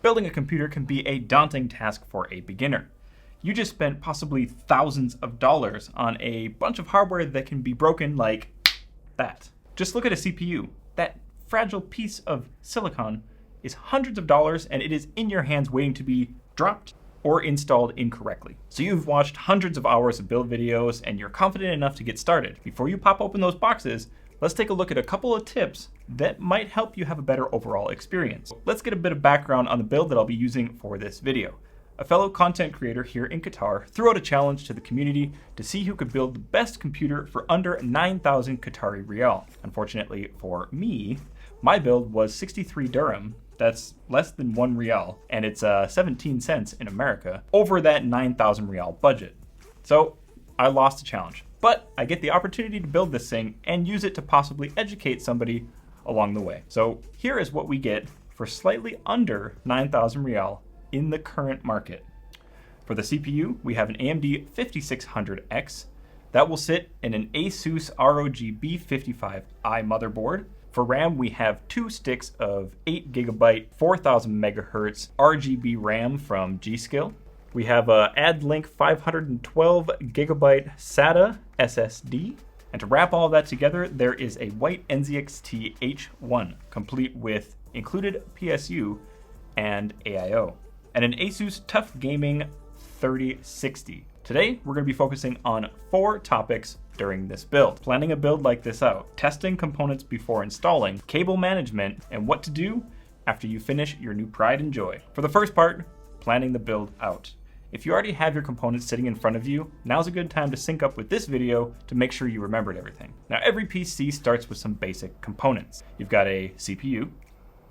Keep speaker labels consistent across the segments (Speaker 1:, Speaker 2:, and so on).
Speaker 1: Building a computer can be a daunting task for a beginner. You just spent possibly thousands of dollars on a bunch of hardware that can be broken like that. Just look at a CPU. That fragile piece of silicon is hundreds of dollars, and it is in your hands waiting to be dropped or installed incorrectly. So you've watched hundreds of hours of build videos and you're confident enough to get started. Before you pop open those boxes, let's take a look at a couple of tips that might help you have a better overall experience. Let's get a bit of background on the build that I'll be using for this video. A fellow content creator here in Qatar threw out a challenge to the community to see who could build the best computer for under 9,000 Qatari Riyal. Unfortunately for me, my build was 63 dirham. That's less than 1 Riyal, and it's 17 cents in America, over that 9,000 Riyal budget. So I lost the challenge, but I get the opportunity to build this thing and use it to possibly educate somebody along the way. So here is what we get for slightly under 9,000 Riyal in the current market. For the CPU, we have an AMD 5600X that will sit in an Asus ROG B55i motherboard. For RAM, we have 2 sticks of 8GB, 4000 MHz RGB RAM from G.Skill. We have a AddLink 512GB SATA SSD. And to wrap all of that together, there is a white NZXT H1, complete with included PSU and AIO. And an Asus TUF Gaming 3060. Today, we're going to be focusing on 4 topics during this build. Planning a build like this out, testing components before installing, cable management, and what to do after you finish your new pride and joy. For the first part, planning the build out. If you already have your components sitting in front of you, now's a good time to sync up with this video to make sure you remembered everything. Now, every PC starts with some basic components. You've got a CPU,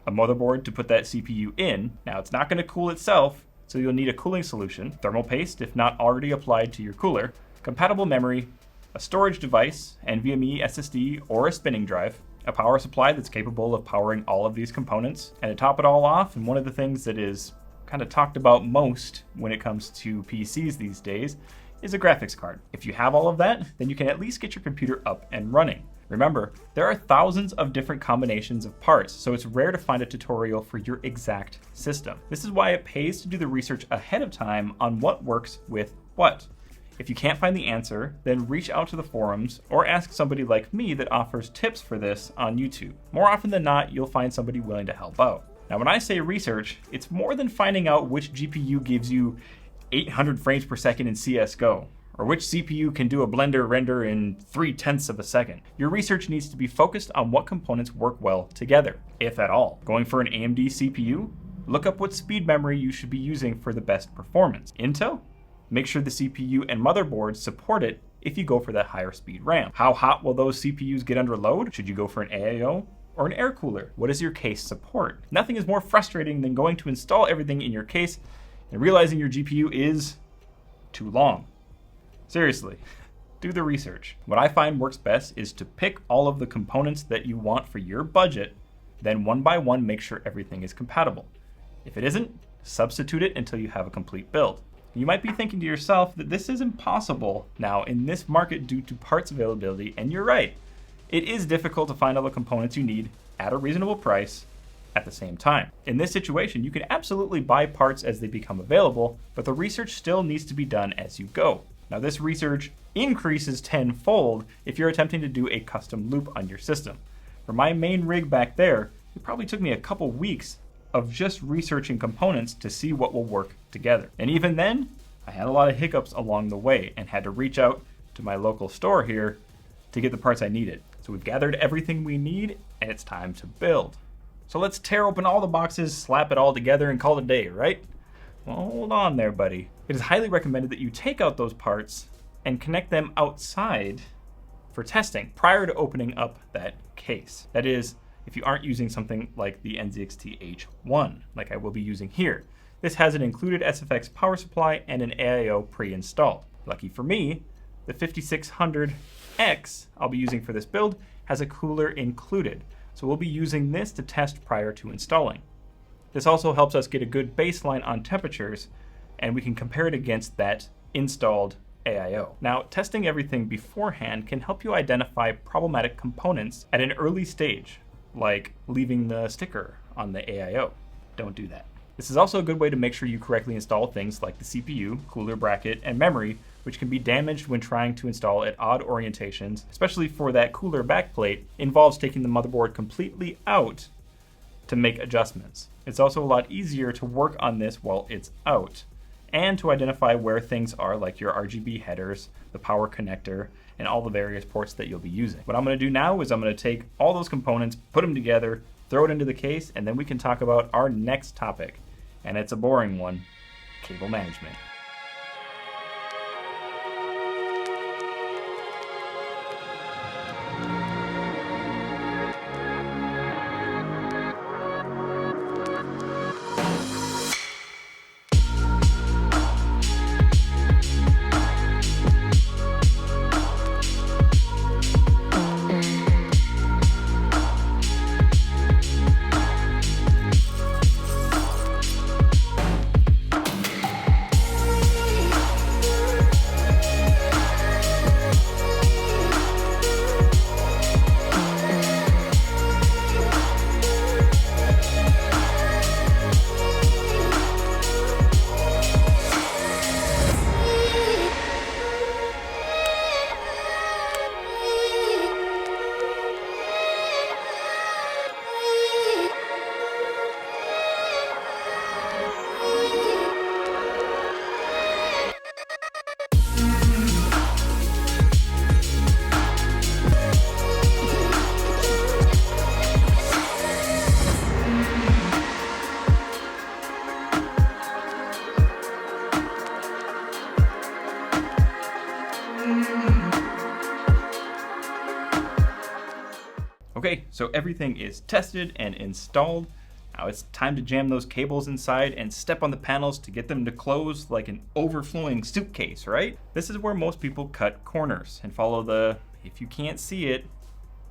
Speaker 1: a motherboard to put that CPU in. Now, it's not going to cool itself, so you'll need a cooling solution, thermal paste if not already applied to your cooler, compatible memory, a storage device, NVMe SSD or a spinning drive, a power supply that's capable of powering all of these components, and to top it all off, and one of the things that is kind of talked about most when it comes to PCs these days, is a graphics card. If you have all of that, then you can at least get your computer up and running. Remember, there are thousands of different combinations of parts, so it's rare to find a tutorial for your exact system. This is why it pays to do the research ahead of time on what works with what. If you can't find the answer, then reach out to the forums or ask somebody like me that offers tips for this on YouTube. More often than not, you'll find somebody willing to help out. Now, when I say research, it's more than finding out which GPU gives you 800 frames per second in CSGO, or which CPU can do a Blender render in 0.3 of a second. Your research needs to be focused on what components work well together, if at all. Going for an AMD CPU? Look up what speed memory you should be using for the best performance. Intel? Make sure the CPU and motherboard support it if you go for that higher speed RAM. How hot will those CPUs get under load? Should you go for an AIO or an air cooler? What does your case support? Nothing is more frustrating than going to install everything in your case and realizing your GPU is too long. Seriously, do the research. What I find works best is to pick all of the components that you want for your budget, then one by one make sure everything is compatible. If it isn't, substitute it until you have a complete build. You might be thinking to yourself that this is impossible now in this market due to parts availability, and you're right. It is difficult to find all the components you need at a reasonable price at the same time. In this situation, you can absolutely buy parts as they become available, but the research still needs to be done as you go. Now, this research increases tenfold if you're attempting to do a custom loop on your system. For my main rig back there, it probably took me a couple weeks of just researching components to see what will work together. And even then, I had a lot of hiccups along the way and had to reach out to my local store here to get the parts I needed. So we've gathered everything we need, and it's time to build. So let's tear open all the boxes, slap it all together, and call it a day, right? Well, hold on there, buddy. It is highly recommended that you take out those parts and connect them outside for testing prior to opening up that case. That is, if you aren't using something like the NZXT H1, like I will be using here. This has an included SFX power supply and an AIO pre-installed. Lucky for me, the 5600X I'll be using for this build has a cooler included, so we'll be using this to test prior to installing. This also helps us get a good baseline on temperatures, and we can compare it against that installed AIO. Now, testing everything beforehand can help you identify problematic components at an early stage, like leaving the sticker on the AIO. Don't do that. This is also a good way to make sure you correctly install things like the CPU, cooler bracket, and memory, which can be damaged when trying to install at odd orientations, especially for that cooler backplate, involves taking the motherboard completely out to make adjustments. It's also a lot easier to work on this while it's out, and to identify where things are, like your RGB headers, the power connector, and all the various ports that you'll be using. What I'm going to do now is I'm going to take all those components, put them together, throw it into the case, and then we can talk about our next topic. And it's a boring one: cable management. Okay, so everything is tested and installed. Now it's time to jam those cables inside and step on the panels to get them to close like an overflowing suitcase, right? This is where most people cut corners and follow the "if you can't see it,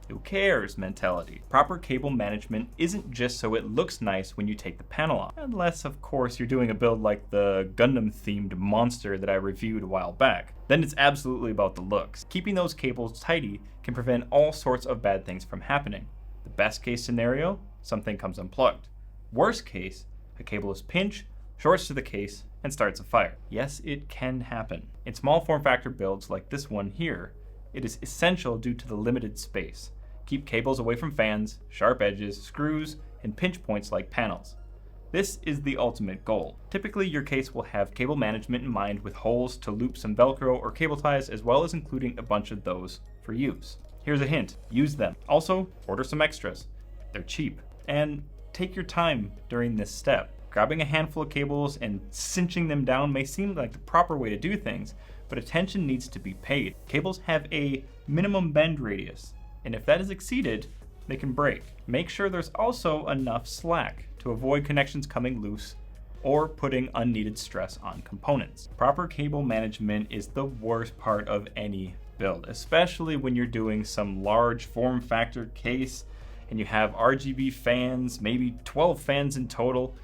Speaker 1: who cares" mentality. Proper cable management isn't just so it looks nice when you take the panel off. Unless, of course, you're doing a build like the Gundam-themed monster that I reviewed a while back. Then it's absolutely about the looks. Keeping those cables tidy can prevent all sorts of bad things from happening. The best case scenario, something comes unplugged. Worst case, a cable is pinched, shorts to the case, and starts a fire. Yes, it can happen. In small form factor builds like this one here, it is essential due to the limited space. Keep cables away from fans, sharp edges, screws, and pinch points like panels. This is the ultimate goal. Typically, your case will have cable management in mind with holes to loop some Velcro or cable ties, as well as including a bunch of those for use. Here's a hint: use them. Also, order some extras. They're cheap. And take your time during this step. Grabbing a handful of cables and cinching them down may seem like the proper way to do things, but attention needs to be paid. Cables have a minimum bend radius, and if that is exceeded, they can break. Make sure there's also enough slack to avoid connections coming loose or putting unneeded stress on components. Proper cable management is the worst part of any build, especially when you're doing some large form factor case and you have RGB fans, maybe 12 fans in total.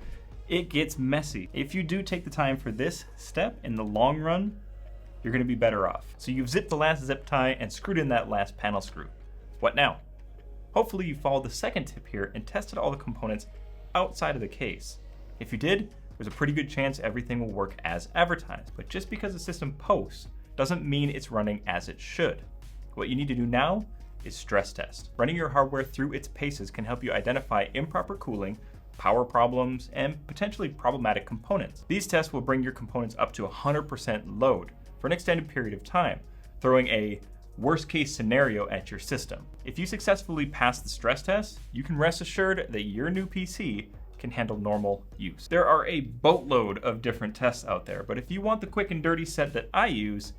Speaker 1: It gets messy. If you do take the time for this step in the long run, you're gonna be better off. So you've zipped the last zip tie and screwed in that last panel screw. What now? Hopefully you followed the second tip here and tested all the components outside of the case. If you did, there's a pretty good chance everything will work as advertised, but just because the system posts doesn't mean it's running as it should. What you need to do now is stress test. Running your hardware through its paces can help you identify improper cooling, power problems, and potentially problematic components. These tests will bring your components up to 100% load for an extended period of time, throwing a worst case scenario at your system. If you successfully pass the stress test, you can rest assured that your new PC can handle normal use. There are a boatload of different tests out there, but if you want the quick and dirty set that I use,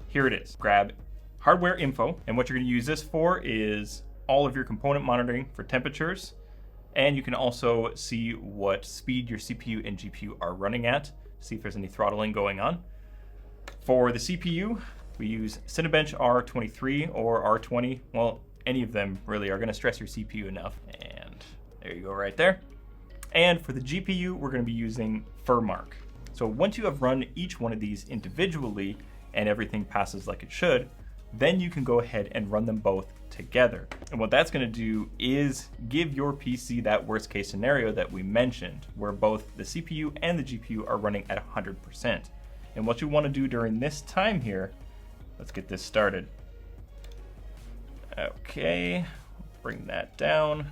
Speaker 1: here it is. Grab hardware info, and what you're gonna use this for is all of your component monitoring for temperatures, and you can also see what speed your CPU and GPU are running at, see if there's any throttling going on. For the CPU, we use Cinebench R23 or R20. Well, any of them really are gonna stress your CPU enough. And there you go right there. And for the GPU, we're gonna be using Furmark. So once you have run each one of these individually and everything passes like it should, then you can go ahead and run them both together. And what that's going to do is give your PC that worst case scenario that we mentioned, where both the CPU and the GPU are running at 100%. And what you want to do during this time here, let's get this started. Okay, bring that down.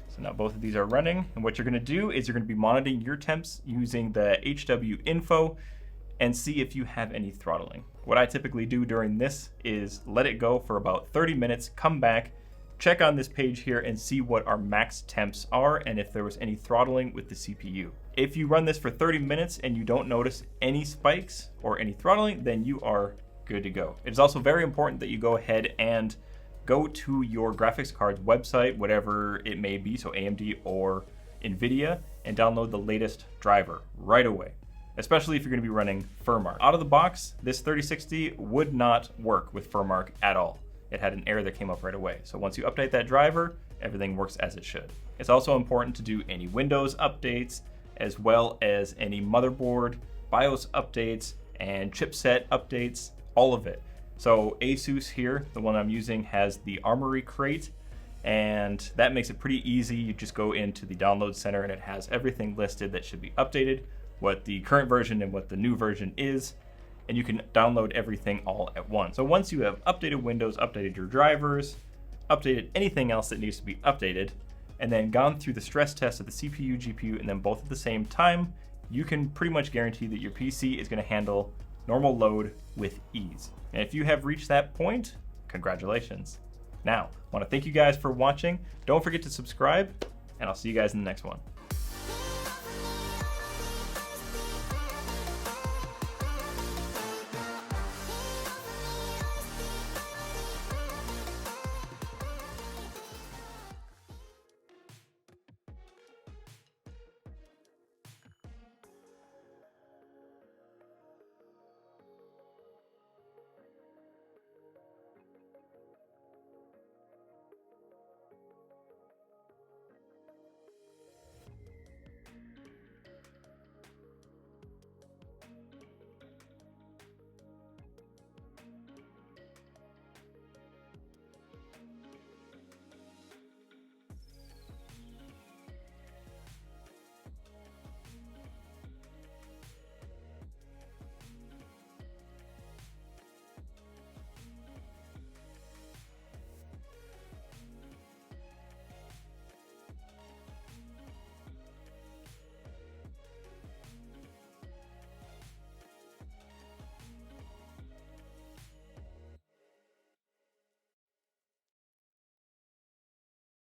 Speaker 1: So now both of these are running, and what you're going to do is you're going to be monitoring your temps using the HW info and see if you have any throttling. What I typically do during this is let it go for about 30 minutes, come back, check on this page here and see what our max temps are and if there was any throttling with the CPU. If you run this for 30 minutes and you don't notice any spikes or any throttling, then you are good to go. It is also very important that you go ahead and go to your graphics card's website, whatever it may be, so AMD or NVIDIA, and download the latest driver right away, especially if you're going to be running FurMark. Out of the box, this 3060 would not work with FurMark at all. It had an error that came up right away. So once you update that driver, everything works as it should. It's also important to do any Windows updates, as well as any motherboard, BIOS updates, and chipset updates, all of it. So Asus here, the one I'm using, has the Armory crate, and that makes it pretty easy. You just go into the download center and it has everything listed that should be updated, what the current version and what the new version is, and you can download everything all at once. So once you have updated Windows, updated your drivers, updated anything else that needs to be updated, and then gone through the stress test of the CPU, GPU, and then both at the same time, you can pretty much guarantee that your PC is going to handle normal load with ease. And if you have reached that point, congratulations. Now, I want to thank you guys for watching. Don't forget to subscribe, and I'll see you guys in the next one.